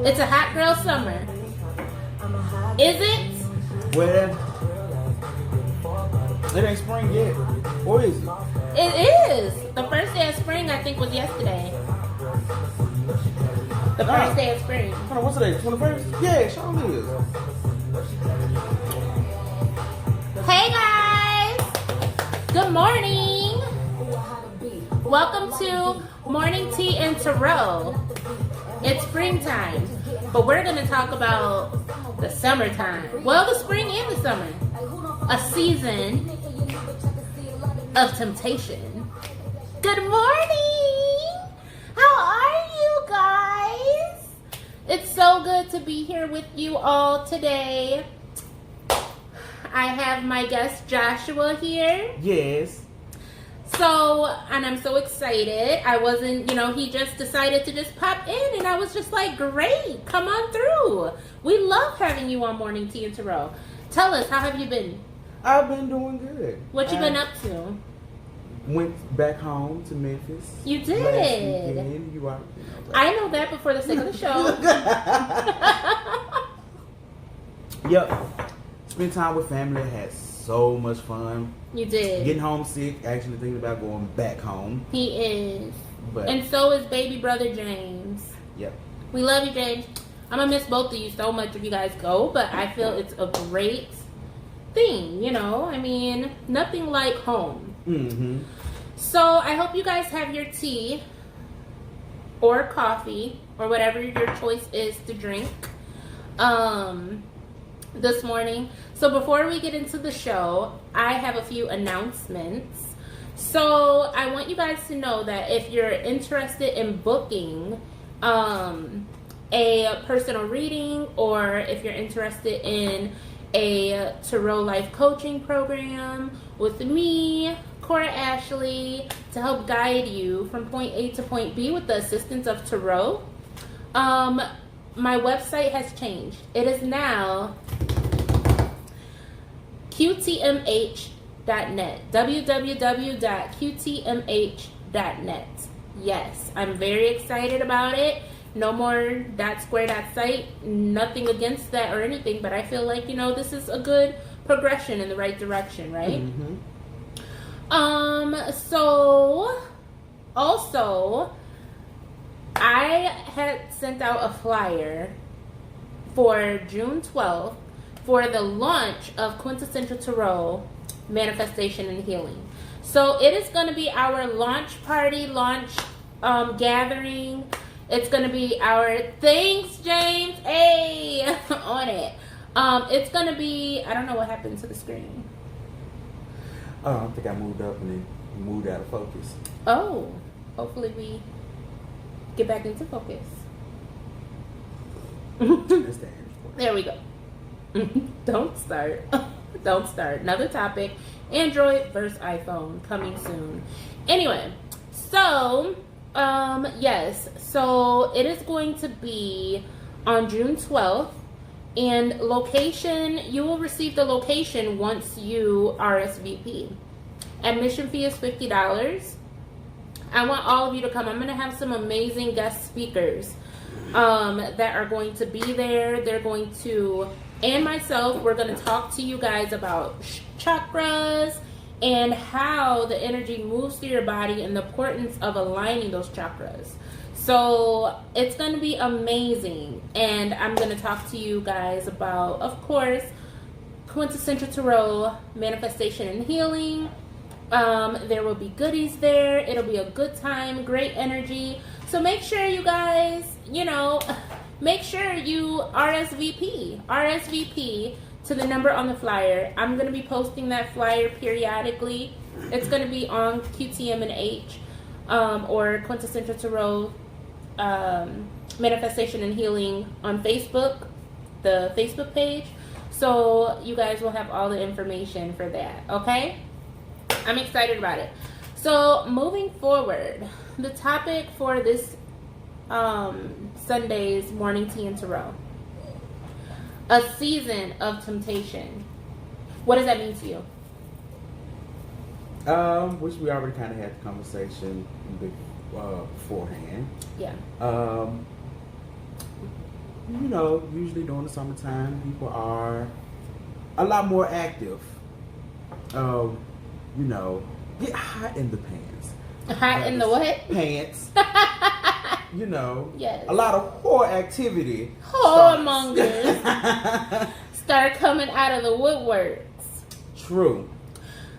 It's a hot girl summer. Is it? Well, it ain't spring yet. Or is it? It is. The first day of spring, I think, was yesterday. The first day of spring. Hold on, what's today? 21st? Yeah, it sure is. Hey guys! Good morning! Welcome to Morning Tea and Tarot. It's springtime, but we're going to talk about the summertime. Well, the spring and the summer. A season of temptation. Good morning! How are you guys? It's so good to be here with you all today. I have my guest Joshua here. Yes. So, and I'm so excited. I wasn't, he just decided to just pop in, and I was just like, great, come on through. We love having you on Morning Tea and Tarot. Tell us, how have you been? I've been doing good. What you been up to? Went back home to Memphis. You did. Last weekend. You are. I know that before the sake of the show. Yep. Spent time with family. Had so much fun. You did. Getting homesick. Actually thinking about going back home. He is. But And so is baby brother James. Yep. We love you, James. I'm going to miss both of you so much if you guys go, but I feel it's a great thing, I mean, nothing like home. Mm-hmm. So I hope you guys have your tea or coffee or whatever your choice is to drink this morning. So before we get into the show, I have a few announcements. So I want you guys to know that if you're interested in booking a personal reading, or if you're interested in a Tarot Life Coaching program with me, Cora Ashley, to help guide you from point A to point B with the assistance of Tarot, my website has changed. It is now qtmh.net. www.qtmh.net. Yes, I'm very excited about it. No more .square.site. Nothing against that or anything, but I feel like, this is a good progression in the right direction, right? Mm-hmm. So, also, I had sent out a flyer for June 12th for the launch of Quintessential Tarot Manifestation and Healing. So it is going to be our launch party, gathering. It's going to be our, thanks James, hey, on it. It's going to be, I don't know what happened to the screen. Oh, I think I moved up and then moved out of focus. Oh, hopefully we get back into focus. That's the Android. There we go. Don't start. Don't start. Another topic. Android versus iPhone coming soon. Anyway, so, yes. So it is going to be on June 12th. And location, you will receive the location once you RSVP. Admission fee is $50. I want all of you to come. I'm going to have some amazing guest speakers that are going to be there. They're going to, and myself, we're going to talk to you guys about chakras and how the energy moves through your body and the importance of aligning those chakras. So it's going to be amazing. And I'm going to talk to you guys about, of course, Quintessential Tarot Manifestation and Healing. There will be goodies there. It'll be a good time, great energy. So make sure you guys, make sure you RSVP to the number on the flyer. I'm going to be posting that flyer periodically. It's going to be on QTM&H or Quintessential Tarot Manifestation and Healing on Facebook, the Facebook page. So you guys will have all the information for that, okay? I'm excited about it. So moving forward, the topic for this Sunday's Morning Tea and Tarot. A season of temptation. What does that mean to you? Which we already kind of had the conversation beforehand. Yeah. You know, usually during the summertime, people are a lot more active. You know, get hot in the pants. Hot in the what? Pants. You know, Yes. a lot of whore activity. Whoremongers start coming out of the woodworks. True.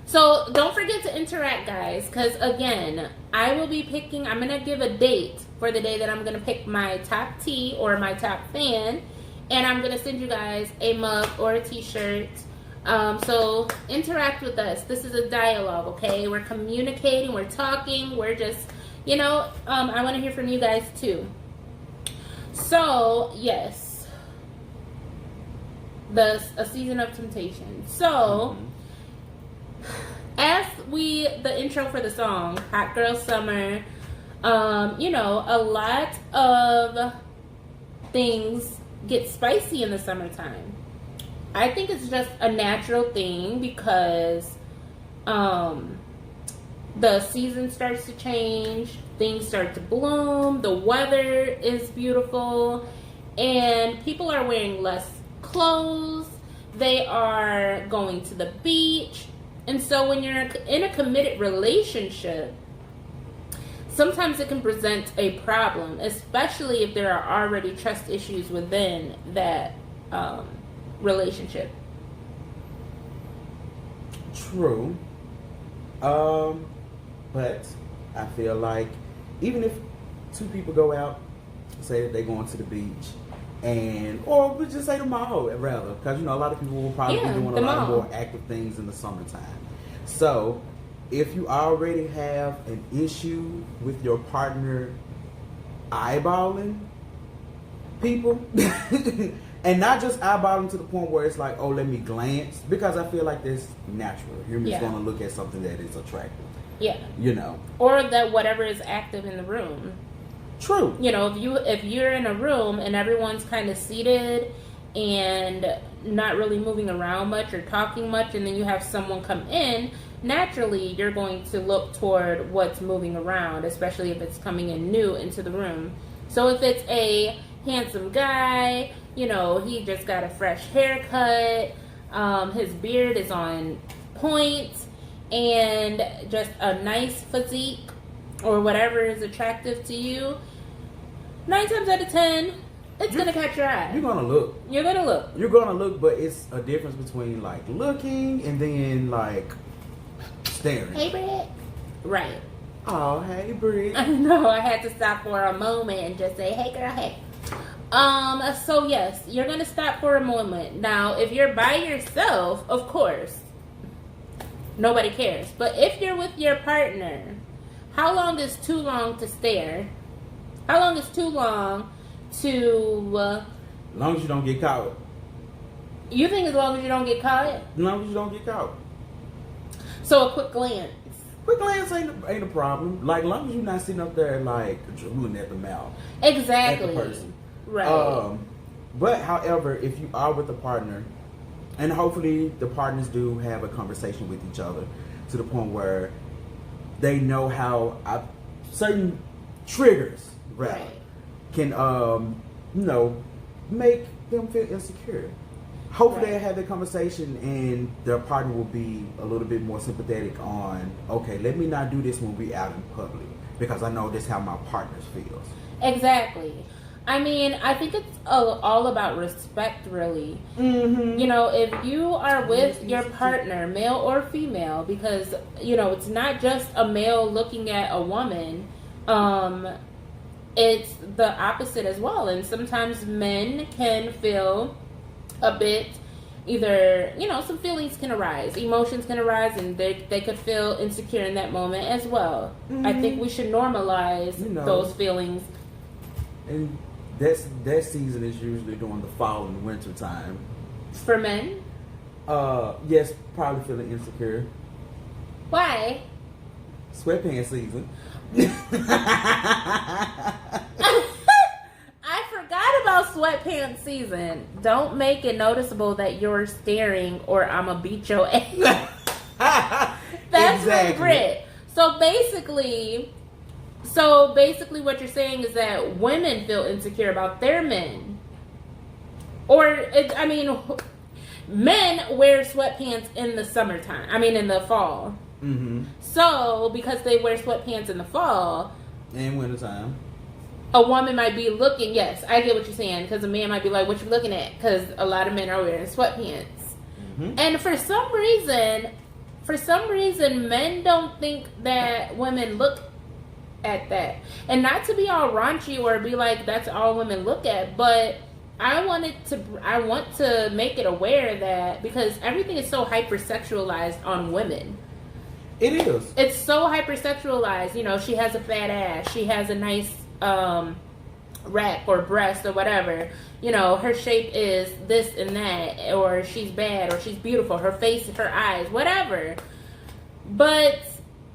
So don't forget to interact, guys, because again, I will be picking, I'm going to give a date for the day that I'm going to pick my top tea or my top fan, and I'm going to send you guys a mug or a t-shirt. So interact with us. This is a dialogue, okay? We're communicating, we're talking, we're just, you know, I want to hear from you guys too. So, yes. A Season of Temptation. So, as the intro for the song, Hot Girl Summer, you know, a lot of things get spicy in the summertime. I think it's just a natural thing because the season starts to change, things start to bloom, the weather is beautiful, and people are wearing less clothes, they are going to the beach. And so when you're in a committed relationship, sometimes it can present a problem, especially if there are already trust issues within that relationship. True. But I feel like even if two people go out, say that they're going to the beach, or we just say the mall rather, because you know a lot of people will probably be doing a lot of more active things in the summertime. So if you already have an issue with your partner eyeballing people, and not just eyeballing to the point where it's like, oh, let me glance, because I feel like that's natural. Humans going to look at something that is attractive. Yeah. You know. Or that whatever is active in the room. True. You know, if you're in a room and everyone's kind of seated and not really moving around much or talking much, and then you have someone come in, naturally you're going to look toward what's moving around, especially if it's coming in new into the room. So if it's a handsome guy, you know, he just got a fresh haircut, his beard is on point, and just a nice physique or whatever is attractive to you, 9 times out of 10, it's going to catch your eye. You're going to look. You're going to look. You're going to look, but it's a difference between, like, looking and then, like, staring. Hey, Britt. Right. Oh, hey, Britt. I know, I had to stop for a moment and just say, hey, girl, hey. So, yes, you're going to stop for a moment. Now, if you're by yourself, of course, nobody cares. But if you're with your partner, how long is too long to stare? How long is too long to... as long as you don't get caught. You think as long as you don't get caught? As long as you don't get caught. So a quick glance. Quick glance ain't a problem. Like, as long as you're not sitting up there, like, drooling at the mouth. Exactly. At the person. Right. But, however, if you are with a partner, and hopefully the partners do have a conversation with each other to the point where they know how certain triggers, right, can, you know, make them feel insecure. Hopefully they have that conversation and their partner will be a little bit more sympathetic on, okay, let me not do this when we out in public because I know this is how my partner feels. Exactly. I mean, I think it's all about respect, really. Mm-hmm. You know, if you are with your partner, male or female, because, you know, it's not just a male looking at a woman, it's the opposite as well. And sometimes men can feel a bit, either, you know, some feelings can arise, emotions can arise, and they could feel insecure in that moment as well. Mm-hmm. I think we should normalize those feelings. And that season is usually during the fall and winter time. For men? Yes, probably feeling insecure. Why? Sweatpants season. I forgot about sweatpants season. Don't make it noticeable that you're staring or I'ma beat your ass. That's exactly. Brit. So basically, what you're saying is that women feel insecure about their men. Men wear sweatpants in the summertime. In the fall. Mm-hmm. So, because they wear sweatpants in the fall. And wintertime. A woman might be looking, yes, I get what you're saying, because a man might be like, what you looking at? Because a lot of men are wearing sweatpants. Mm-hmm. And for some reason, men don't think that women look at that. And not to be all raunchy or be like, that's all women look at, but I want to make it aware that, because everything is so hypersexualized on women. It is. It's so hypersexualized. She has a fat ass. She has a nice rack or breast or whatever. Her shape is this and that, or she's bad, or she's beautiful. Her face, her eyes, whatever. But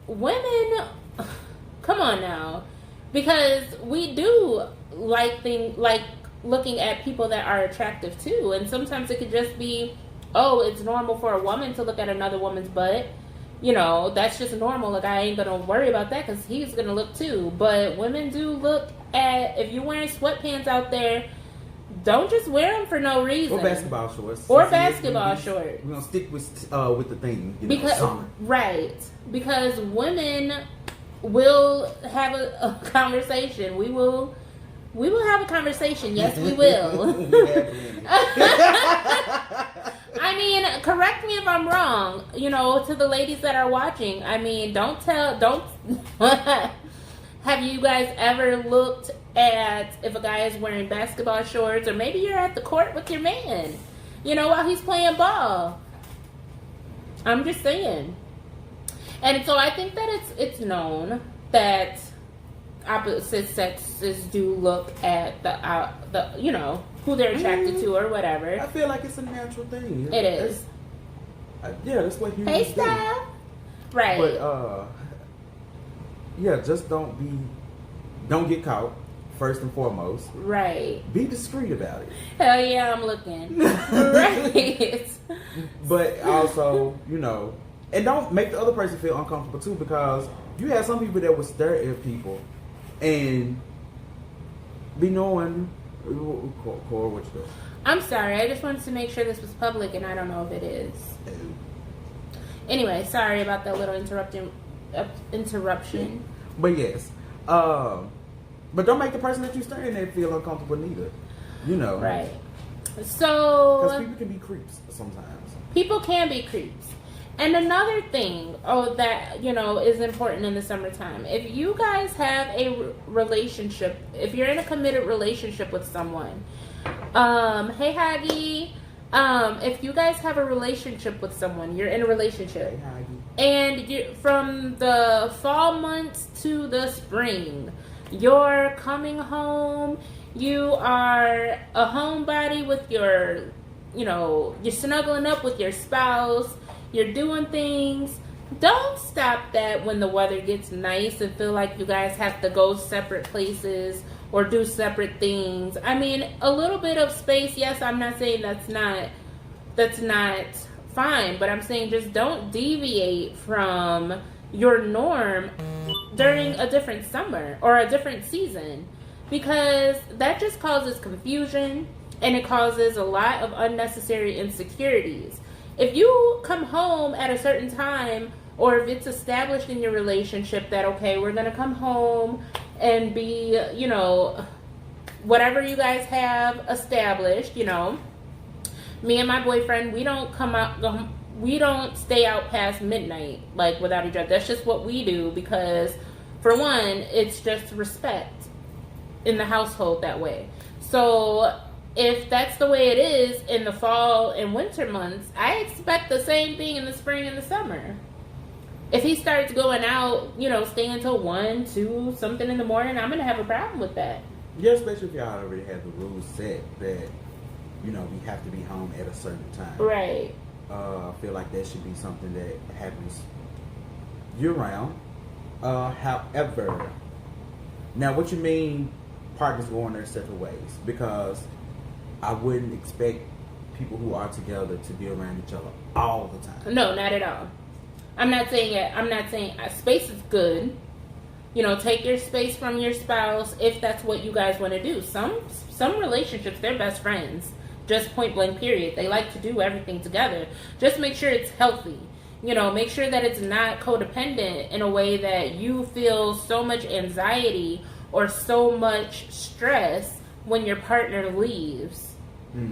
women, come on now, because we do like looking at people that are attractive too, and sometimes it could just be, oh, it's normal for a woman to look at another woman's butt. That's just normal. Like, I ain't gonna worry about that because he's gonna look too. But women do look at, if you're wearing sweatpants out there, don't just wear them for no reason. Or basketball shorts. Or basketball shorts. We're gonna stick with the thing. Summer. Right. Because women will have a conversation. We will have a conversation. Yes, we will. Correct me if I'm wrong. To the ladies that are watching, don't have you guys ever looked at if a guy is wearing basketball shorts, or maybe you're at the court with your man, while he's playing ball? I'm just saying. And so I think that it's known that opposite sexes do look at the who they're attracted to or whatever. I feel like it's a natural thing. It is. That's what humans do. Steph. Right. But just don't get caught, first and foremost. Right. Be discreet about it. Hell yeah, I'm looking. Right. But also, and don't make the other person feel uncomfortable too, because you have some people that will stare at people and be knowing, Cora, what you doing? I'm sorry, I just wanted to make sure this was public, and I don't know if it is. Anyway, sorry about that little interruption. But yes, but don't make the person that you're staring at feel uncomfortable neither. Right. So, because people can be creeps sometimes. People can be creeps. And another thing, that, is important in the summertime. If you guys have a relationship, if you're in a committed relationship with someone, hey Haggy, if you guys have a relationship with someone, you're in a relationship, and from the fall months to the spring, you're coming home, you are a homebody with your, you're snuggling up with your spouse, you're doing things. Don't stop that when the weather gets nice and feel like you guys have to go separate places or do separate things. A little bit of space, yes, I'm not saying that's not fine, but I'm saying just don't deviate from your norm during a different summer or a different season, because that just causes confusion and it causes a lot of unnecessary insecurities. If you come home at a certain time, or if it's established in your relationship that, okay, we're going to come home and be, whatever you guys have established, me and my boyfriend, we don't stay out past midnight, like, without each other. That's just what we do, because, for one, it's just respect in the household that way. So if that's the way it is in the fall and winter months, I expect the same thing in the spring and the summer. If he starts going out, staying until 1, 2, something in the morning, I'm going to have a problem with that. Yeah, especially if y'all already have the rules set that, we have to be home at a certain time. Right. I feel like that should be something that happens year-round. However, now what you mean partners going their separate ways? Because I wouldn't expect people who are together to be around each other all the time. No, not at all. I'm not saying space is good. You know, take your space from your spouse if that's what you guys want to do. Some relationships, they're best friends. Just point blank period. They like to do everything together. Just make sure it's healthy. You know, make sure that it's not codependent in a way that you feel so much anxiety or so much stress when your partner leaves.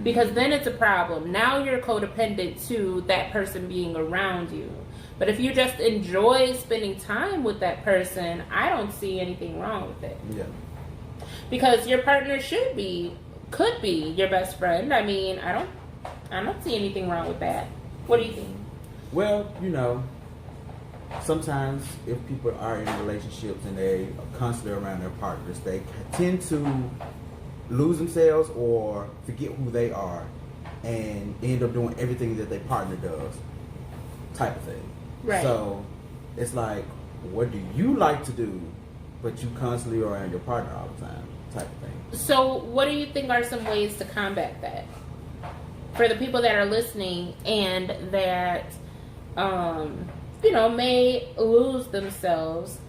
Because then it's a problem. Now you're codependent to that person being around you. But if you just enjoy spending time with that person, I don't see anything wrong with it. Yeah. Because your partner could be your best friend. I mean, I don't see anything wrong with that. What do you think? Well, you know, sometimes if people are in relationships and they are constantly around their partners, they tend to lose themselves or forget who they are and end up doing everything that their partner does, type of thing. Right. So it's like, what do you like to do, but you constantly are around your partner all the time, type of thing. So what do you think are some ways to combat that? For the people that are listening and that, you know, may lose themselves.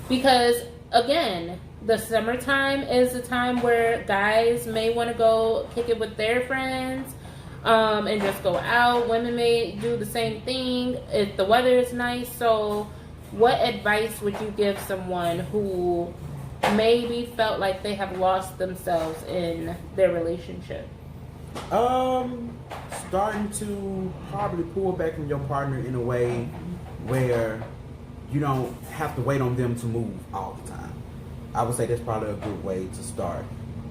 Because, again, the summertime is the time where guys may want to go kick it with their friends and just go out. Women may do the same thing if the weather is nice. So what advice would you give someone who maybe felt like they have lost themselves in their relationship? Starting to probably pull back from your partner in a way where you don't have to wait on them to move all the time. I would say that's probably a good way to start.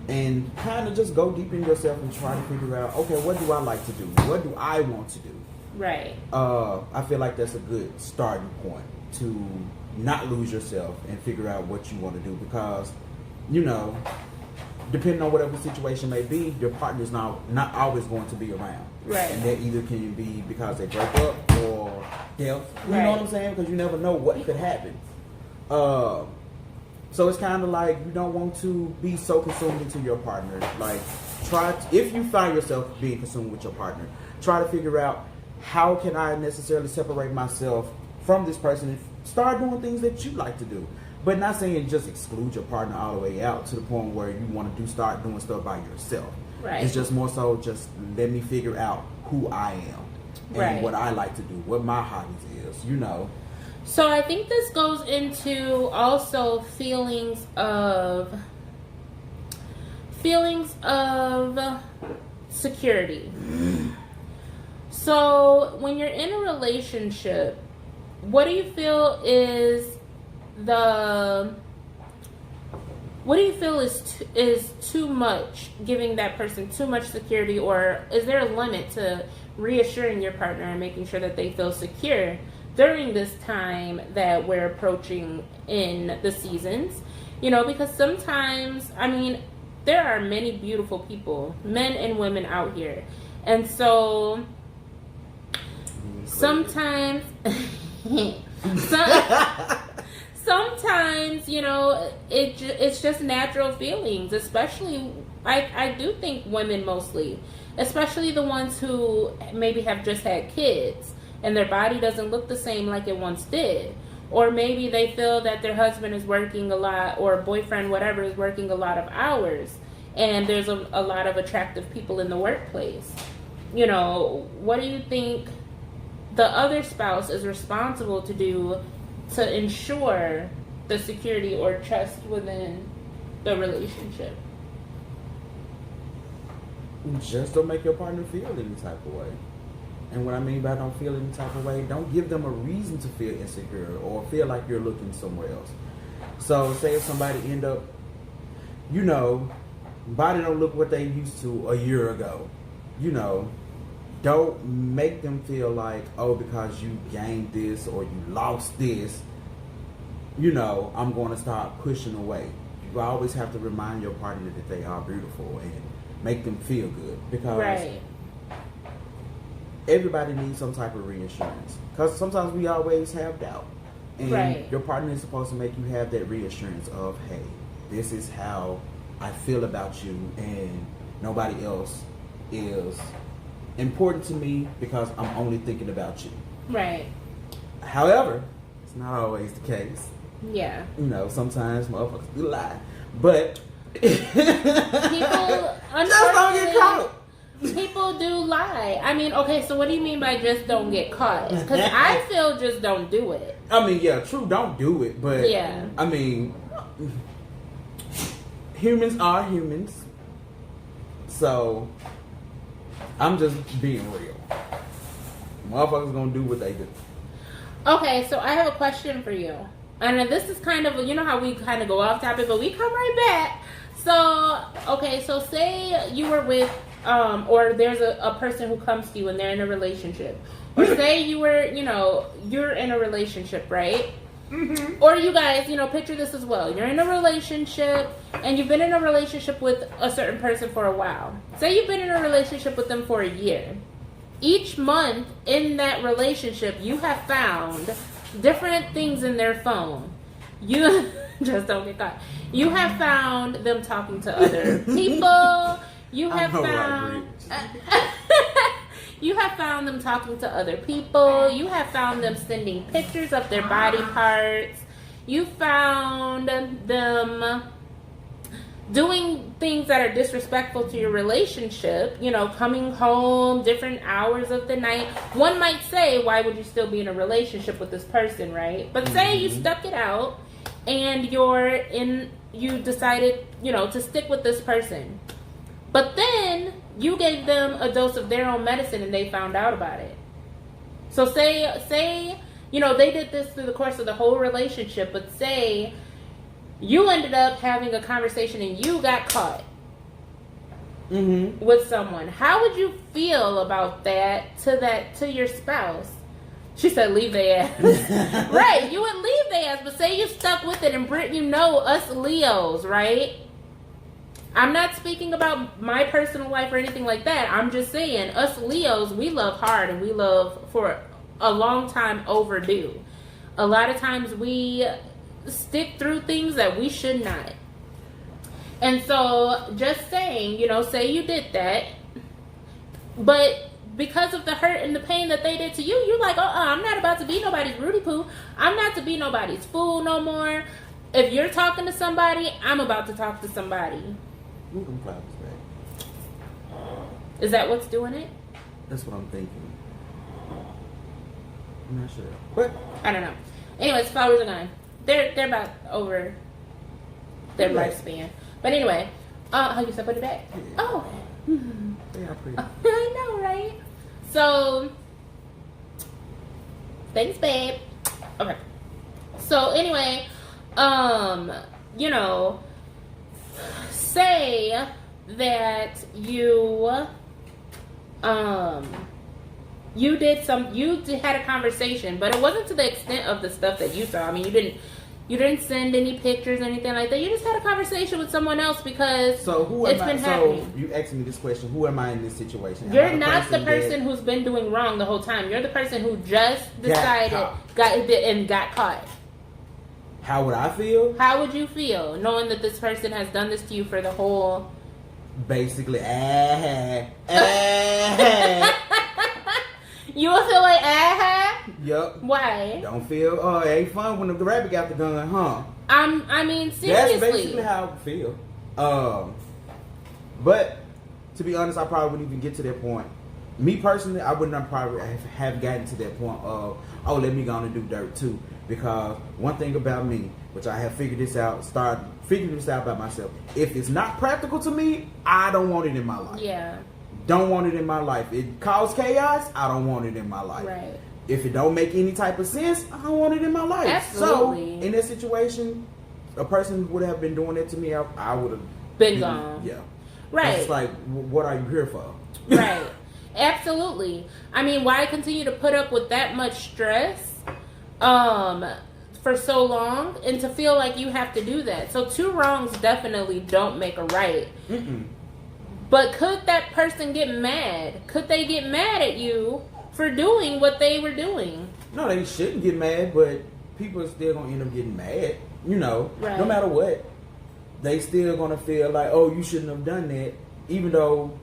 And kind of just go deep in yourself and try to figure out, okay, what do I like to do? What do I want to do? Right. I feel like that's a good starting point to not lose yourself and figure out what you want to do, because, you know, depending on whatever the situation may be, your partner's not always going to be around. Right. And that either can be because they break up or health. You Right. know what I'm saying? Because you never know what could happen. So it's kind of like you don't want to be so consumed into your partner. Like, if you find yourself being consumed with your partner, try to figure out how can I necessarily separate myself from this person and start doing things that you like to do. But not saying just exclude your partner all the way out to the point where you want to start doing stuff by yourself. Right. It's just more so just let me figure out who I am and Right. what I like to do, what my hobbies is, you know. So I think this goes into also feelings of security. So when you're in a relationship, what do you feel is too much, giving that person too much security, or is there a limit to reassuring your partner and making sure that they feel secure during this time that we're approaching in the seasons? You know, because sometimes, I mean, there are many beautiful people, men and women out here. And so sometimes, sometimes, you know, it's just natural feelings, especially, I do think women mostly, especially the ones who maybe have just had kids and their body doesn't look the same like it once did. Or maybe they feel that their husband is working a lot, or boyfriend, whatever, is working a lot of hours, and there's a lot of attractive people in the workplace. You know, what do you think the other spouse is responsible to do to ensure the security or trust within the relationship? Just don't make your partner feel any type of way. And what I mean by don't feel any type of way, don't give them a reason to feel insecure or feel like you're looking somewhere else. So say if somebody end up, you know, body don't look what they used to a year ago, you know, don't make them feel like, oh, because you gained this or you lost this, you know, I'm going to start pushing away. You always have to remind your partner that they are beautiful and make them feel good, because Right. everybody needs some type of reassurance, because sometimes we always have doubt, and Right. your partner is supposed to make you have that reassurance of, hey, this is how I feel about you, and nobody else is important to me because I'm only thinking about you. Right. However, it's not always the case. Yeah. You know, sometimes motherfuckers do lie. But people just don't get caught. People do lie. I mean, okay, so what do you mean by just don't get caught? Because I feel just don't do it. I mean, yeah, true, don't do it. But, yeah. I mean, humans are humans. So, I'm just being real. Motherfuckers gonna do what they do. Okay, so I have a question for you. And this is kind of, you know how we kind of go off topic, but we come right back. So, okay, so say you were with, or there's a person who comes to you and they're in a relationship. Or say you were, you know, you're in a relationship, right? Mm-hmm. Or you guys, you know, picture this as well. You're in a relationship and you've been in a relationship with a certain person for a while. Say you've been in a relationship with them for a year. Each month in that relationship, you have found different things in their phone. You just don't get caught. You have found them talking to other people. You have found you have found them talking to other people. You have found them sending pictures of their body parts. You found them doing things that are disrespectful to your relationship, you know, coming home different hours of the night. One might say, why would you still be in a relationship with this person, right? But say you stuck it out and you decided, you know, to stick with this person. But then you gave them a dose of their own medicine and they found out about it. So say, you know, they did this through the course of the whole relationship, but say you ended up having a conversation and you got caught with someone. How would you feel about that to your spouse? She said, leave their ass. Right, you would leave their ass, but say you stuck with it, and Britt, you know us Leos, right? I'm not speaking about my personal life or anything like that. I'm just saying, us Leos, we love hard and we love for a long time overdue. A lot of times we stick through things that we should not. And so, just saying, you know, say you did that, but because of the hurt and the pain that they did to you, you're like, I'm not about to be nobody's Rudy Poo. I'm not to be nobody's fool no more. If you're talking to somebody, I'm about to talk to somebody. Is that what's doing it? That's what I'm thinking. I'm not sure. What? I don't know. Anyways, flowers are gone. They're about over their lifespan. But anyway, how you said put it back? Yeah. Oh. They are pretty. I know, right? So, thanks, babe. Okay. So anyway, you know, say that you had a conversation, but it wasn't to the extent of the stuff that you saw. I mean, you didn't send any pictures or anything like that. You just had a conversation with someone else because it's been happening. So you asked me this question: who am I in this situation? You're not the person who's been doing wrong the whole time. You're the person who just decided got caught. How would I feel? How would you feel knowing that this person has done this to you for the whole? Basically, You will feel like, Yup. Why? Don't feel, it ain't fun when the rabbit got the gun, huh? I mean, seriously. That's basically how I feel. But, to be honest, I probably wouldn't even get to that point. Me personally, I would not probably have gotten to that point of, let me go on and do dirt too. Because one thing about me, which I have figured this out by myself, if it's not practical to me, I don't want it in my life. Yeah. Don't want it in my life. It causes chaos, I don't want it in my life. Right. If it don't make any type of sense, I don't want it in my life. Absolutely. So, in that situation, a person who would have been doing it to me, I would have been gone. Yeah. Right. It's like, what are you here for? Right. Absolutely. I mean, why continue to put up with that much stress for so long and to feel like you have to do that? So 2 wrongs definitely don't make a right. Mm-mm. But could that person get mad? Could they get mad at you for doing what they were doing? No, they shouldn't get mad, but people are still going to end up getting mad. You know, right. No matter what. They still going to feel like, you shouldn't have done that. Even though,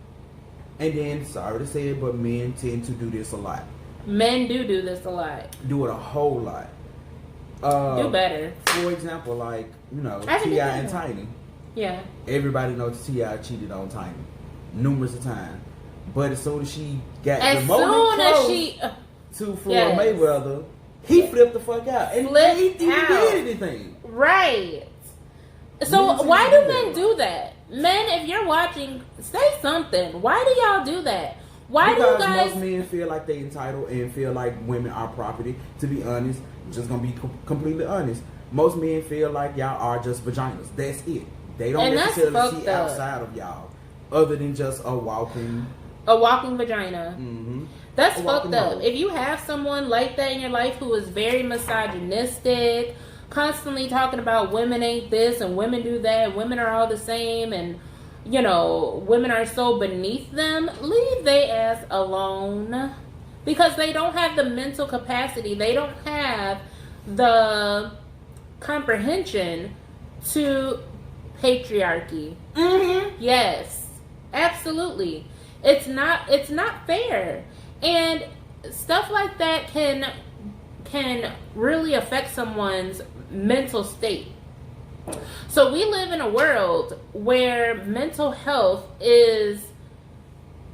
and then, sorry to say it, but men tend to do this a lot. Men do this a lot. Do it a whole lot. Do better. For example, like, you know, T.I. and Tiny. Yeah. Everybody knows T.I. cheated on Tiny numerous of times. But as soon as she got remotely close to Floyd Mayweather, he flipped the fuck out. And he didn't do anything. Right. So why do men do that? Men, if you're watching, say something. Why do y'all do that? Why do guys... most men feel like they entitled and feel like women are property. To be honest, I'm just gonna be completely honest. Most men feel like y'all are just vaginas. That's it. They don't necessarily see outside of y'all, other than just a walking vagina. Mm-hmm. That's fucked up. If you have someone like that in your life who is very misogynistic, constantly talking about women ain't this and women do that, women are all the same, and you know, women are so beneath them, leave they ass alone. Because they don't have the mental capacity, they don't have the comprehension to patriarchy. Mm-hmm. Yes, absolutely. It's not fair. And stuff like that can really affect someone's mental state. So we live in a world where mental health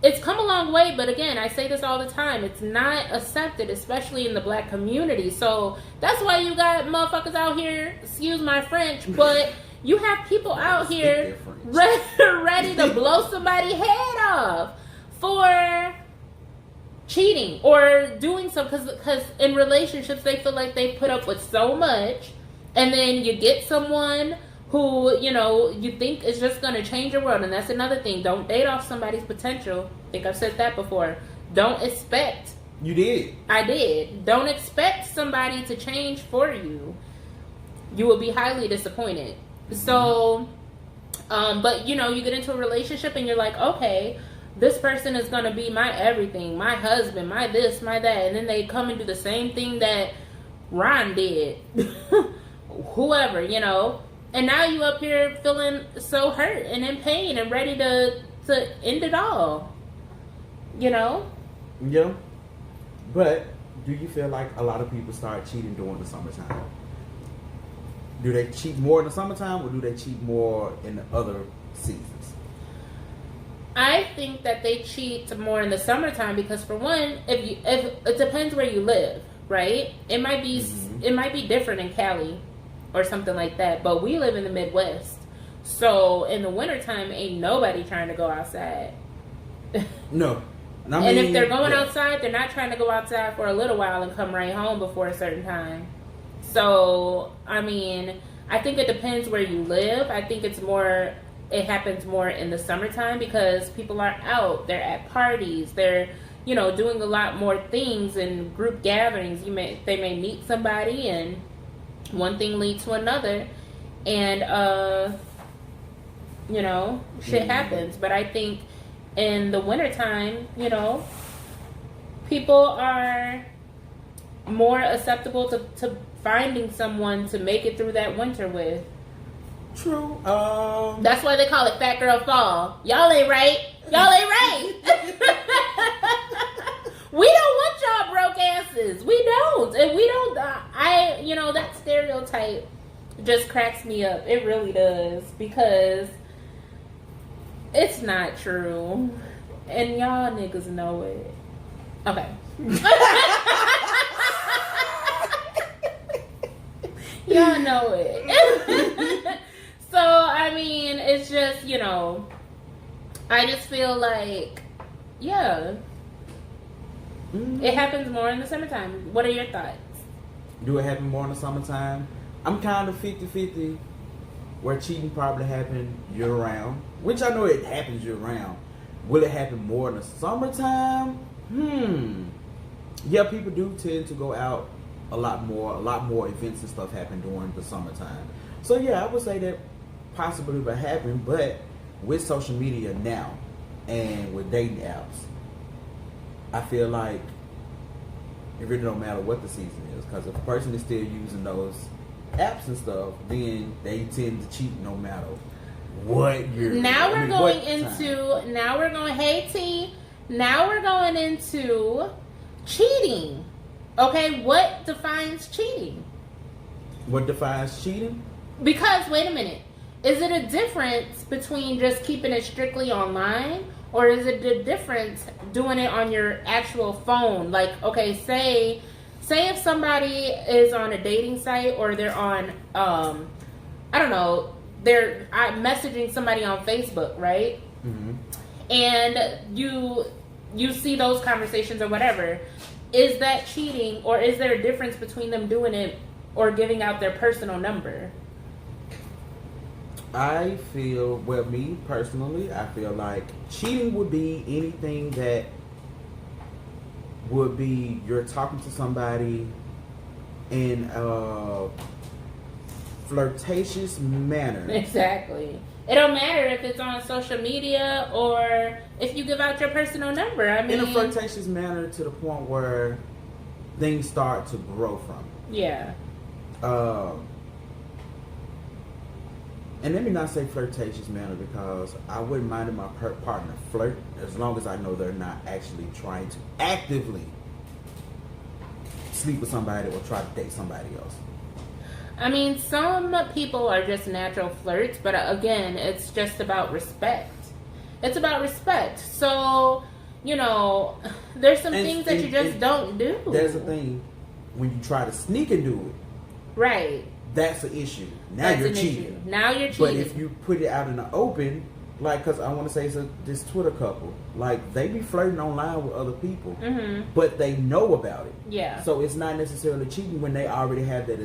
it's come a long way, but again, I say this all the time, it's not accepted, especially in the black community. So that's why you got motherfuckers out here, excuse my French, but you have people out here ready to blow somebody's head off for cheating or doing something, because in relationships they feel like they put up with so much, and then you get someone who, you know, you think is just going to change your world. And that's another thing. Don't date off somebody's potential. I think I've said that before. Don't expect. You did. I did. Don't expect somebody to change for you. You will be highly disappointed. So, but you know, you get into a relationship and you're like, okay, this person is going to be my everything, my husband, my this, my that. And then they come and do the same thing that Ron did. Whoever, you know. And now you up here feeling so hurt and in pain and ready to end it all. You know? Yeah. But do you feel like a lot of people start cheating during the summertime? Do they cheat more in the summertime, or do they cheat more in the other seasons? I think that they cheat more in the summertime because, for one, if it depends where you live, right? It might be different in Cali or something like that, but we live in the Midwest, so in the wintertime ain't nobody trying to go outside. No. And if they're going outside, they're not trying to go outside for a little while and come right home before a certain time. So I mean, I think it depends where you live. I think it happens more in the summertime because people are out, they're at parties, they're, you know, doing a lot more things and group gatherings. They may meet somebody and one thing leads to another, and you know, shit happens. But I think in the wintertime, you know, people are more acceptable to finding someone to make it through that winter with. True. That's why they call it Fat Girl Fall. Y'all ain't right. We don't want y'all broke asses. We don't. And we don't. You know, that stereotype just cracks me up. It really does. Because it's not true. And y'all niggas know it. Okay. Y'all know it. So, I mean, it's just, you know, I just feel like, yeah, it happens more in the summertime. What are your thoughts? Do it happen more in the summertime? I'm kind of 50-50, where cheating probably happen year-round, which I know it happens year-round. Will it happen more in the summertime? Yeah, people do tend to go out a lot more events and stuff happen during the summertime. So yeah, I would say that possibly will happen, but with social media now and with dating apps, I feel like it really don't matter what the season is, because if a person is still using those apps and stuff, then they tend to cheat no matter what year. Now we're going into cheating. Okay, what defines cheating? What defines cheating? Because, wait a minute, is it a difference between just keeping it strictly online, or is it the difference doing it on your actual phone? Like, okay, say if somebody is on a dating site, or they're on, I don't know, they're messaging somebody on Facebook, right? Mm-hmm. And you see those conversations or whatever. Is that cheating, or is there a difference between them doing it or giving out their personal number? I feel, well, me personally, I feel like cheating would be anything that would be you're talking to somebody in a flirtatious manner. Exactly. It don't matter if it's on social media or if you give out your personal number. I mean, in a flirtatious manner to the point where things start to grow from it. Yeah. And let me not say flirtatious manner, because I wouldn't mind if my partner flirt, as long as I know they're not actually trying to actively sleep with somebody or try to date somebody else. I mean, some people are just natural flirts, but again, it's just about respect. It's about respect. So, you know, there's some things that you just don't do. There's a thing when you try to sneak and do it. Right. That's an issue. Now you're cheating. Now you're cheating. But if you put it out in the open, like, because I want to say this Twitter couple, like, they be flirting online with other people, but they know about it. Yeah. So it's not necessarily cheating when they already have that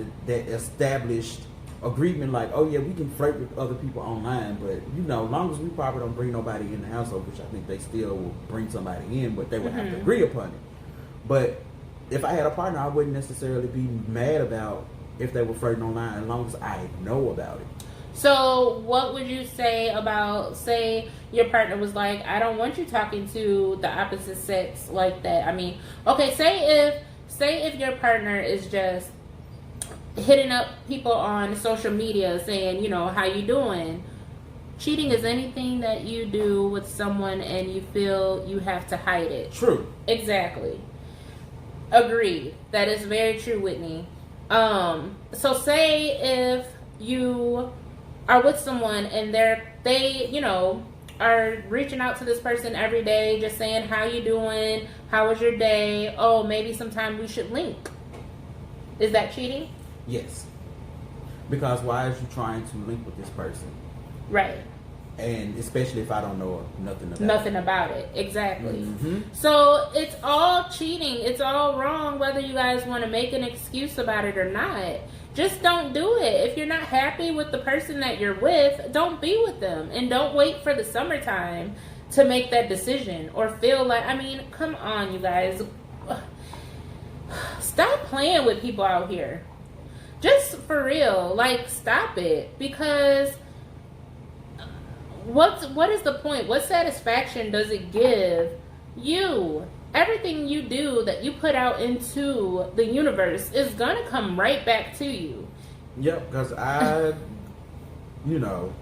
established agreement, like, oh yeah, we can flirt with other people online, but you know, as long as we probably don't bring nobody in the household, which I think they still will bring somebody in, but they would have to agree upon it. But if I had a partner, I wouldn't necessarily be mad about if they were flirting online, as long as I know about it. So what would you say about, say your partner was like, I don't want you talking to the opposite sex like that? I mean, okay, say if your partner is just hitting up people on social media saying, you know, how you doing? Cheating is anything that you do with someone and you feel you have to hide it. True. Exactly. Agreed. That is very true, Whitney. So say if you are with someone and they, you know, are reaching out to this person every day, just saying, how you doing? How was your day? Oh, maybe sometime we should link. Is that cheating? Yes. Because why is you trying to link with this person? Right. And especially if I don't know nothing about it. Exactly. So it's all cheating. It's all wrong, whether you guys want to make an excuse about it or not. Just don't do it. If you're not happy with the person that you're with, don't be with them. And don't wait for the summertime to make that decision or feel like, I mean, come on, you guys. Stop playing with people out here. Just for real. Like, stop it. Because what is the point? What satisfaction does it give you? Everything you do that you put out into the universe is gonna come right back to you. Yep, because I, you know,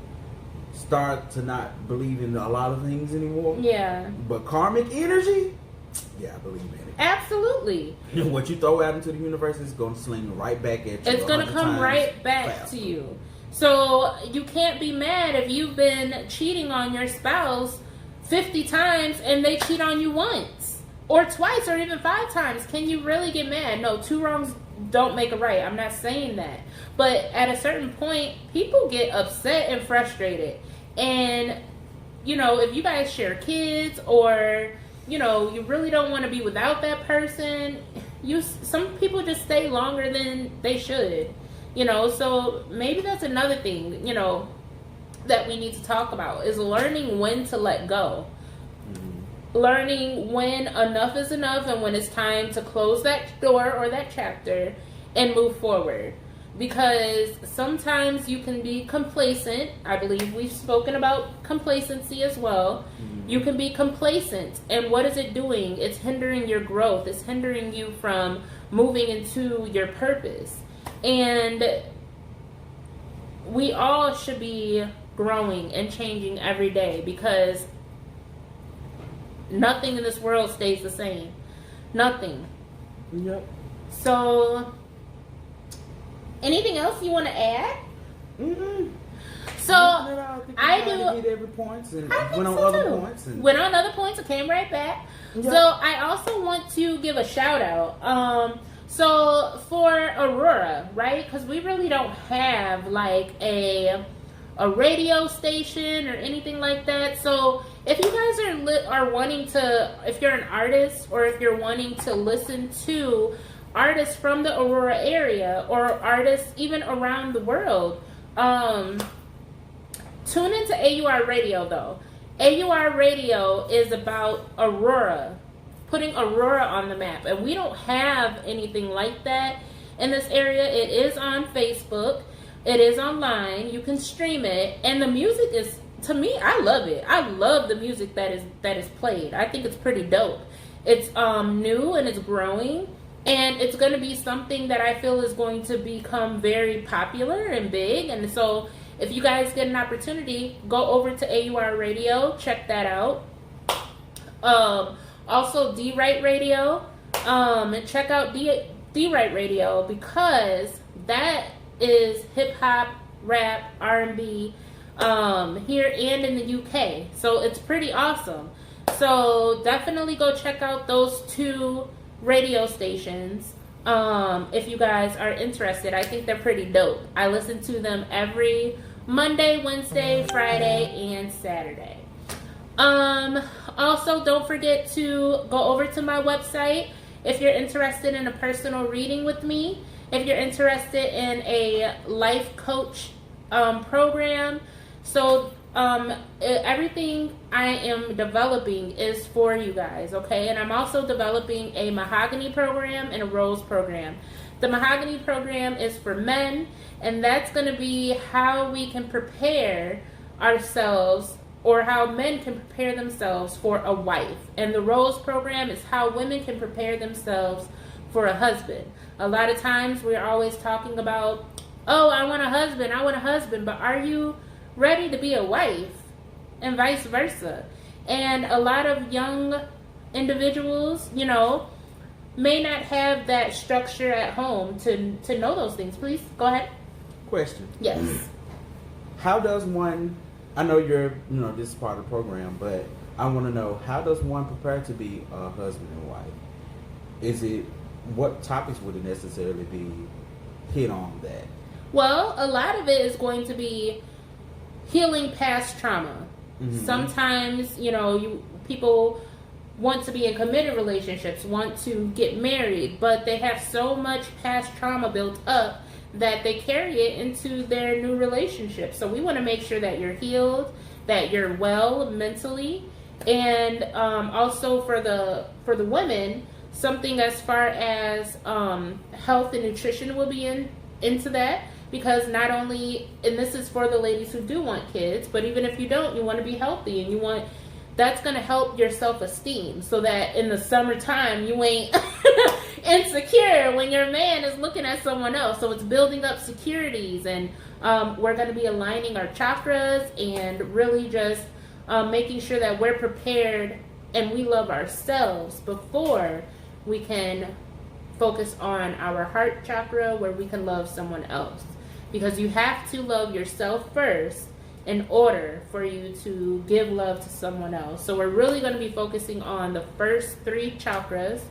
start to not believe in a lot of things anymore. Yeah. But karmic energy, yeah, I believe in it. Absolutely. What you throw out into the universe is going to sling right back at you. It's going to come right back to you. So you can't be mad if you've been cheating on your spouse 50 times and they cheat on you once or twice or even 5 times. Can you really get mad? No, 2 wrongs don't make a right. I'm not saying that. But at a certain point, people get upset and frustrated. And, you know, if you guys share kids or, you know, you really don't want to be without that person, some people just stay longer than they should. You know, so maybe that's another thing, you know, that we need to talk about is learning when to let go. Learning when enough is enough and when it's time to close that door or that chapter and move forward. Because sometimes you can be complacent. I believe we've spoken about complacency as well. You can be complacent. And what is it doing? It's hindering your growth. It's hindering you from moving into your purpose. And we all should be growing and changing every day because nothing in this world stays the same. Nothing. Yep. So, anything else you want to add? Mm-mm. So I do. Hit every points and I think went on so other too. points. And went on other points and came right back. Yep. So I also want to give a shout out. So for Aurora, right? Because we really don't have like a radio station or anything like that. So if you guys are wanting to, if you're an artist or if you're wanting to listen to artists from the Aurora area or artists even around the world, tune into AUR Radio though. AUR Radio is about Aurora, putting Aurora on the map, and we don't have anything like that in this area. It is on Facebook. It is online. You can stream it, and the music is, to me, I love it. I love the music that is played. I think it's pretty dope. It's new and it's growing, and it's going to be something that I feel is going to become very popular and big. And so if you guys get an opportunity, go over to AUR Radio, check that out. Also D-Right Radio, check out D-Right Radio, because that is hip hop, rap, R&B, here and in the UK. So it's pretty awesome. So definitely go check out those two radio stations. If you guys are interested, I think they're pretty dope. I listen to them every Monday, Wednesday, Friday, and Saturday. Also, don't forget to go over to my website if you're interested in a personal reading with me. If you're interested in a life coach program. So everything I am developing is for you guys, okay? And I'm also developing a mahogany program and a rose program. The mahogany program is for men, and that's going to be how we can prepare ourselves, or how men can prepare themselves for a wife. And the rose program is how women can prepare themselves for a husband. A lot of times we're always talking about, oh, I want a husband, but are you ready to be a wife? And vice versa. And a lot of young individuals, may not have that structure at home to know those things. Please, go ahead. Question. Yes. How does one, I know you're, this is part of the program, but I want to know, how does one prepare to be a husband and wife? What topics would it necessarily be hit on that? Well, a lot of it is going to be healing past trauma. Mm-hmm. Sometimes, people want to be in committed relationships, want to get married, but they have so much past trauma built up that they carry it into their new relationship. So we want to make sure that you're healed, that you're well mentally, and also for the women, something as far as health and nutrition will be into that. Because not only, and this is for the ladies who do want kids, but even if you don't, you want to be healthy, and that's going to help your self-esteem, so that in the summertime you ain't insecure when your man is looking at someone else. So it's building up securities, and we're going to be aligning our chakras and really just making sure that we're prepared and we love ourselves before we can focus on our heart chakra, where we can love someone else. Because you have to love yourself first in order for you to give love to someone else. So we're really going to be focusing on the first three chakras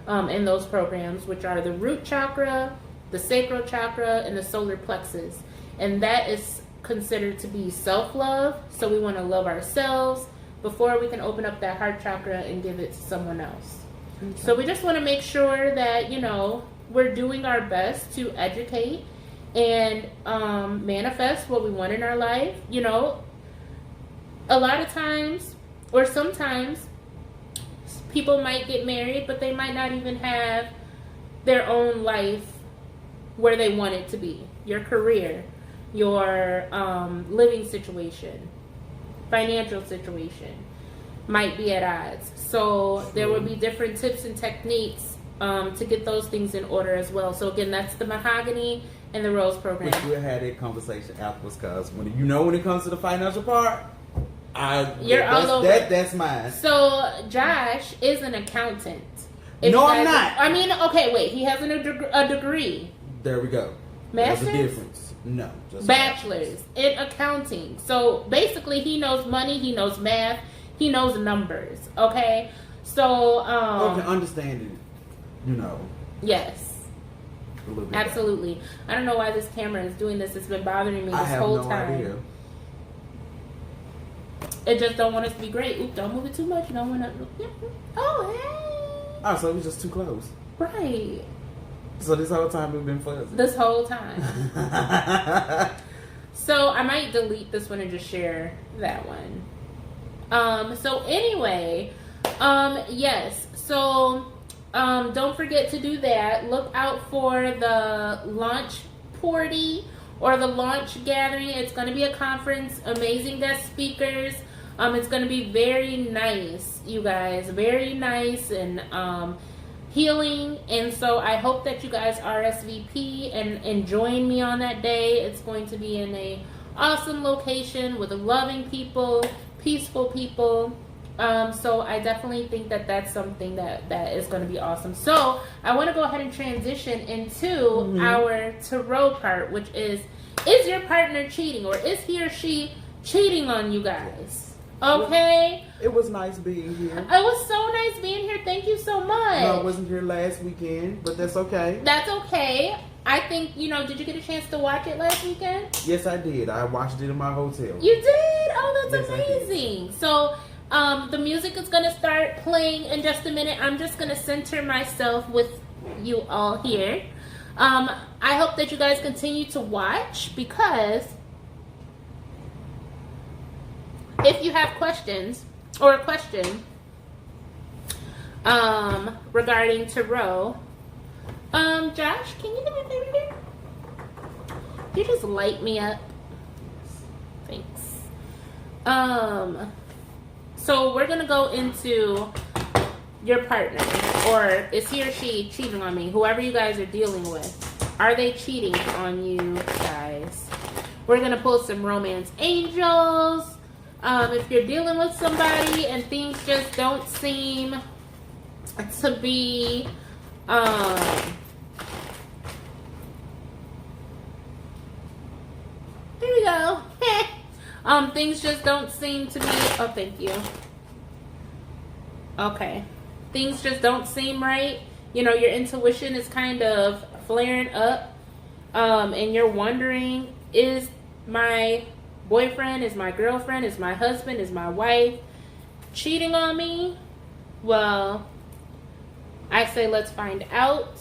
in those programs, which are the root chakra, the sacral chakra, and the solar plexus. And that is considered to be self-love. So we want to love ourselves before we can open up that heart chakra and give it to someone else. Okay. So we just want to make sure that, we're doing our best to educate and manifest what we want in our life. A lot of times, or sometimes, people might get married, but they might not even have their own life where they want it to be. Your career, your living situation, financial situation might be at odds. So there will be different tips and techniques to get those things in order as well. So again, that's the mahogany and the rose program. We'll have that conversation afterwards, because when it comes to the financial part, you're all over. That's mine. So Josh is an accountant. No, I'm not. I mean, okay, wait. He has a degree. There we go. Master's? There's a difference. No. Just bachelor's in accounting. So basically, he knows money. He knows math. He knows numbers. Okay. So. Okay, understanding. You know. Yes. A little bit Absolutely. Better. I don't know why this camera is doing this. It's been bothering me this whole time. I have no idea. It just don't want us to be great. Oop, don't move it too much. You don't want to. Oh, hey. Oh, so it was just too close. Right. So this whole time we've been fuzzy. This whole time. So I might delete this one and just share that one. So anyway, yes. So don't forget to do that. Look out for the launch party or the launch gathering. It's going to be a conference. Amazing guest speakers. It's going to be very nice, you guys. Very nice and healing. And so I hope that you guys RSVP and join me on that day. It's going to be in a awesome location with loving people, peaceful people. So I definitely think that that's something that is going to be awesome. So I want to go ahead and transition into our tarot part, which is your partner cheating, or is he or she cheating on you guys? Okay. It was nice being here. It was so nice being here. Thank you so much. No, I wasn't here last weekend, but that's okay. That's okay. I think, did you get a chance to watch it last weekend? Yes, I did. I watched it in my hotel. You did? Oh, that's yes, amazing. So, the music is going to start playing in just a minute. I'm just going to center myself with you all here. I hope that you guys continue to watch, because if you have questions or a question regarding tarot, Josh, can you do me a favor here? You just light me up. Thanks. So we're gonna go into your partner, or is he or she cheating on me? Whoever you guys are dealing with, are they cheating on you guys? We're gonna pull some romance angels. If you're dealing with somebody and things just don't seem to be there we go. Things just don't seem to be, oh, thank you. Okay. Things just don't seem right. Your intuition is kind of flaring up. And you're wondering, is my boyfriend, is my girlfriend, is my husband, is my wife cheating on me? Well, I say let's find out.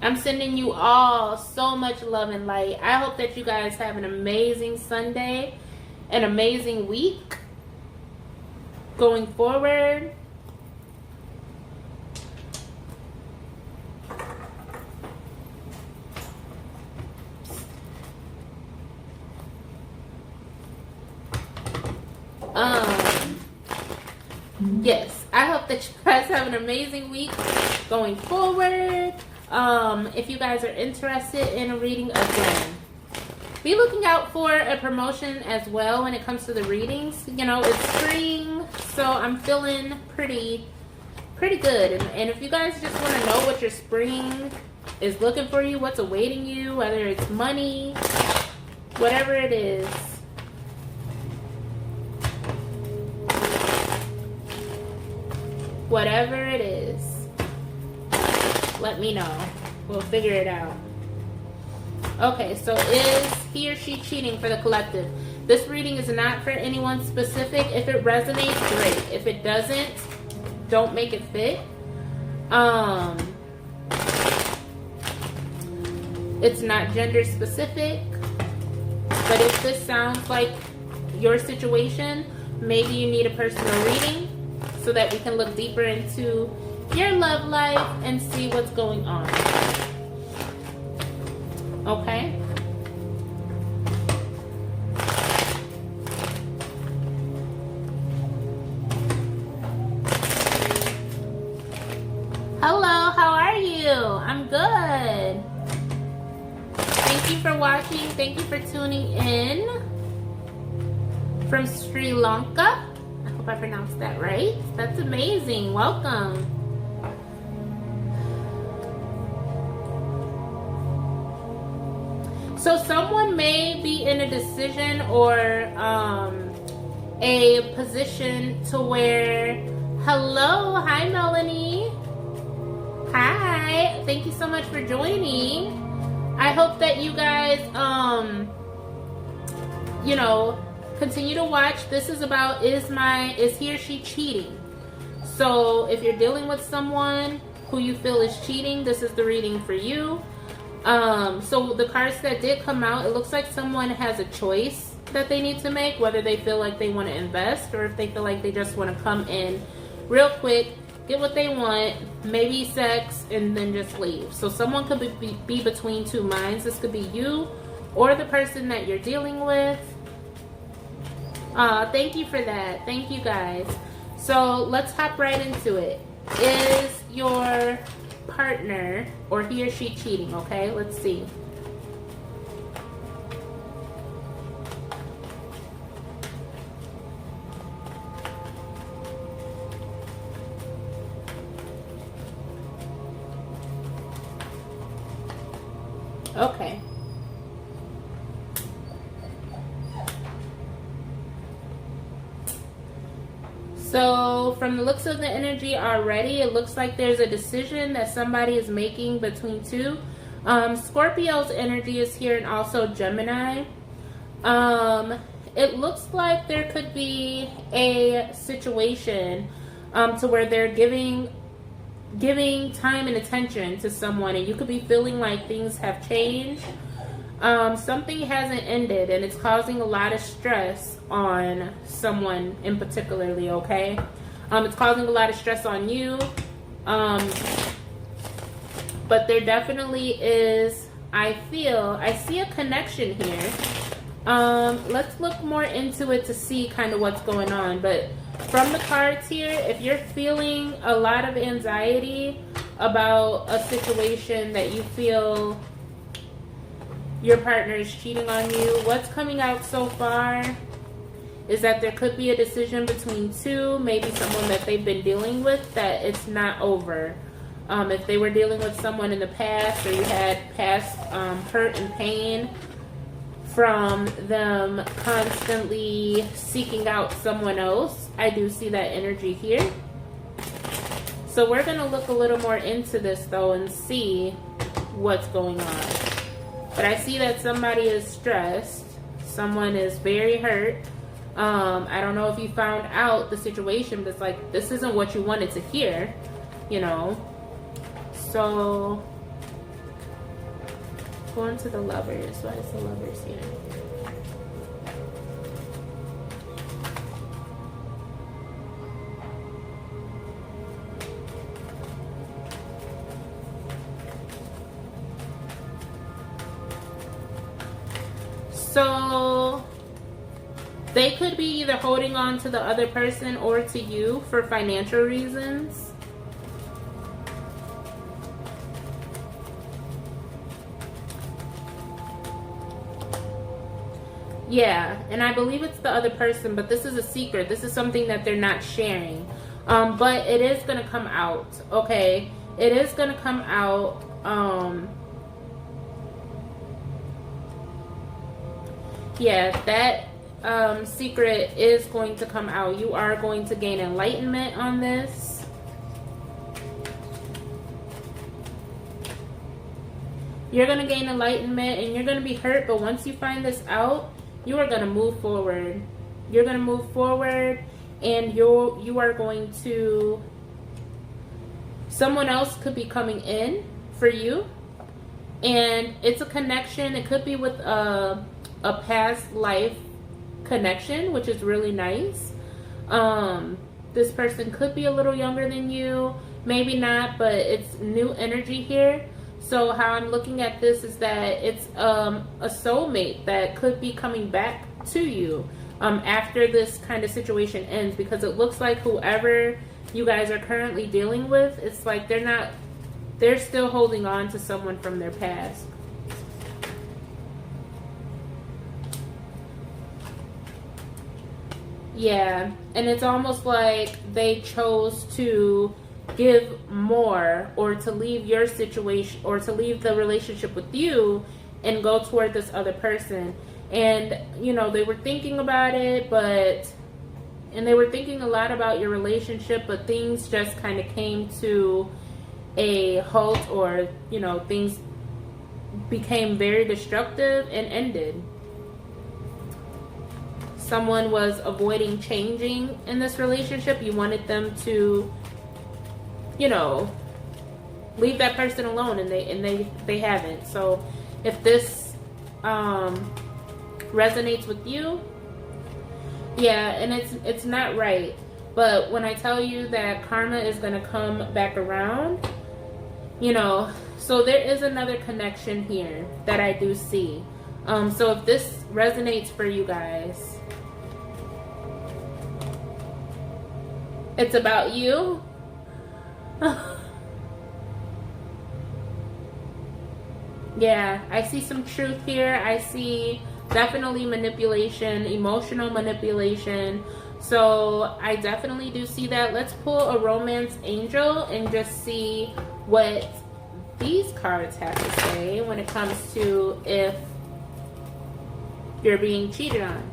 I'm sending you all so much love and light. I hope that you guys have an amazing Sunday, an amazing week going forward. Yes, I hope that you guys have an amazing week going forward. If you guys are interested in a reading, again, be looking out for a promotion as well when it comes to the readings. It's spring, so I'm feeling pretty good. And if you guys just want to know what your spring is looking for you, what's awaiting you, whether it's money, whatever it is, whatever it is, let me know. We'll figure it out. Okay, so is he or she cheating for the collective? This reading is not for anyone specific. If it resonates, great. If it doesn't, don't make it fit. It's not gender specific. But if this sounds like your situation, maybe you need a personal reading so that we can look deeper into your love life and see what's going on. Okay? Hello, how are you? I'm good. Thank you for watching. Thank you for tuning in from Sri Lanka. I hope hope I pronounced that right. That's amazing. Welcome. So someone may be in a decision or a position to where, hello, hi Melanie. Hi, thank you so much for joining. I hope that you guys, continue to watch. This is about, is he or she cheating? So if you're dealing with someone who you feel is cheating, this is the reading for you. So the cards that did come out, it looks like someone has a choice that they need to make, whether they feel like they want to invest or if they feel like they just want to come in real quick, get what they want, maybe sex, and then just leave. So someone could be between two minds. This could be you or the person that you're dealing with. Thank you for that. Thank you guys. So let's hop right into it. Is your partner or he or she cheating? Okay, let's see. Okay. So from the looks of the energy already, it looks like there's a decision that somebody is making between two. Scorpio's energy is here and also Gemini. It looks like there could be a situation to where they're giving time and attention to someone, and you could be feeling like things have changed. Something hasn't ended and it's causing a lot of stress on someone in particularly, okay? It's causing a lot of stress on you. But there definitely is, I see a connection here. Let's look more into it to see kind of what's going on. But from the cards here, if you're feeling a lot of anxiety about a situation that you feel your partner is cheating on you, what's coming out so far is that there could be a decision between two, maybe someone that they've been dealing with, that it's not over. If they were dealing with someone in the past, or you had past hurt and pain from them constantly seeking out someone else, I do see that energy here. So we're going to look a little more into this though and see what's going on. But I see that somebody is stressed. Someone is very hurt. I don't know if you found out the situation, but it's like, this isn't what you wanted to hear, you know. So, going to the Lovers. Why is the Lovers here? So they could be either holding on to the other person or to you for financial reasons. Yeah, and I believe it's the other person, but this is a secret. This is something that they're not sharing. But it is going to come out, okay? It is going to come out. Yeah, that secret is going to come out. You are going to gain enlightenment on this. You're going to gain enlightenment and you're going to be hurt, but once you find this out, you are going to move forward. You're going to move forward and you are going to, someone else could be coming in for you. And it's a connection. It could be with a past life connection, which is really nice. This person could be a little younger than you, maybe not, but it's new energy here. So how I'm looking at this is that it's a soulmate that could be coming back to you after this kind of situation ends, because it looks like whoever you guys are currently dealing with, it's like they're still holding on to someone from their past. Yeah, and it's almost like they chose to give more, or to leave your situation, or to leave the relationship with you and go toward this other person. And, you know, they were thinking about it, and they were thinking a lot about your relationship, but things just kind of came to a halt, or, you know, things became very destructive and ended. Someone was avoiding changing in this relationship. You wanted them to, you know, leave that person alone, and they haven't. So if this resonates with you, yeah, and it's not right. But when I tell you that karma is going to come back around, you know, so there is another connection here that I do see. So if this resonates for you guys, it's about you. Yeah, I see some truth here. I see definitely manipulation, emotional manipulation. So I definitely do see that. Let's pull a romance angel and just see what these cards have to say when it comes to if you're being cheated on.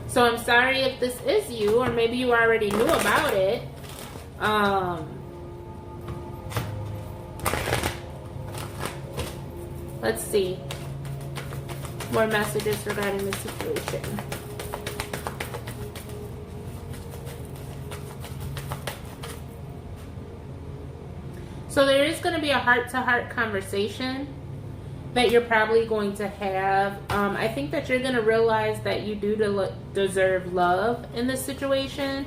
So I'm sorry if this is you, or maybe you already knew about it. Let's see. More messages regarding the situation. So there is going to be a heart-to-heart conversation that you're probably going to have. I think that you're going to realize that you do deserve love in this situation.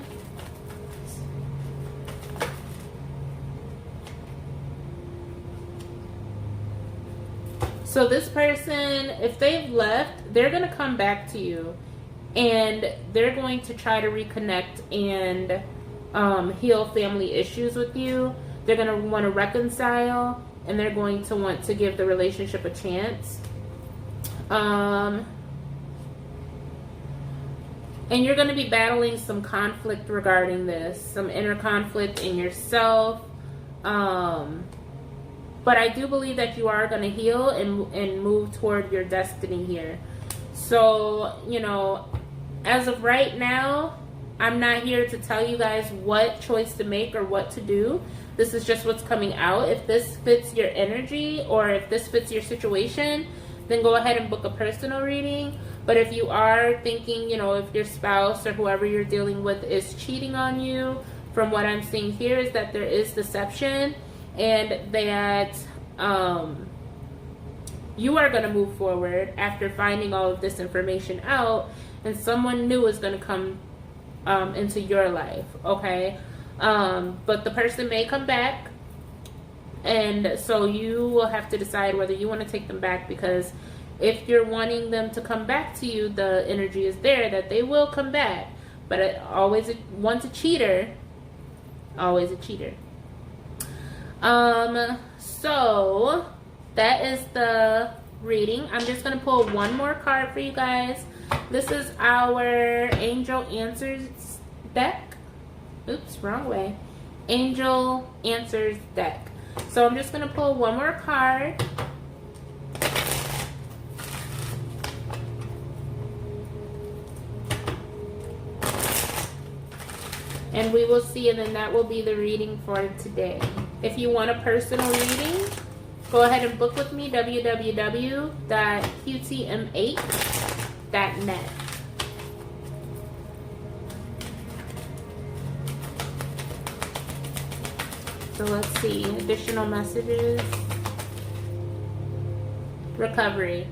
So this person, if they've left, they're going to come back to you, and they're going to try to reconnect and heal family issues with you. They're going to want to reconcile, and they're going to want to give the relationship a chance. And you're going to be battling some conflict regarding this, some inner conflict in yourself. But I do believe that you are going to heal and move toward your destiny here. So, you know, as of right now, I'm not here to tell you guys what choice to make or what to do. This is just what's coming out. If this fits your energy, or if this fits your situation, then go ahead and book a personal reading. But if you are thinking, you know, if your spouse or whoever you're dealing with is cheating on you, from what I'm seeing here is that there is deception, and that you are going to move forward after finding all of this information out, and someone new is going to come into your life, okay? But the person may come back, and so you will have to decide whether you want to take them back, because if you're wanting them to come back to you, the energy is there that they will come back. But always once a cheater, always a cheater. So that is the reading. I'm just going to pull one more card for you guys. This is our Angel Answers deck. Oops, wrong way. Angel Answers deck. So I'm just going to pull one more card. And we will see, and then that will be the reading for today. If you want a personal reading, go ahead and book with me, www.qtm8.net. So let's see, additional messages. Recovery.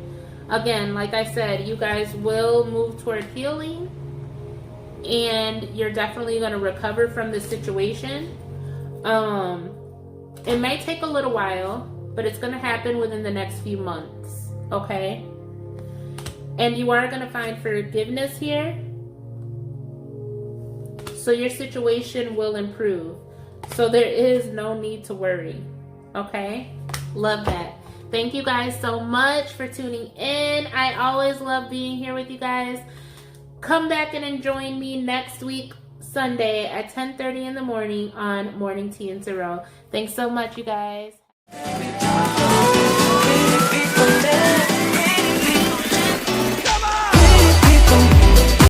Again, like I said, you guys will move toward healing, and you're definitely going to recover from this situation. It may take a little while, but it's going to happen within the next few months, okay? And you are going to find forgiveness here, so your situation will improve. So there is no need to worry, okay? Love that. Thank you guys so much for tuning in. I always love being here with you guys. come back and join me next week, Sunday at 10:30 in the morning on Morning Tea and Terrell. Thanks so much, you guys.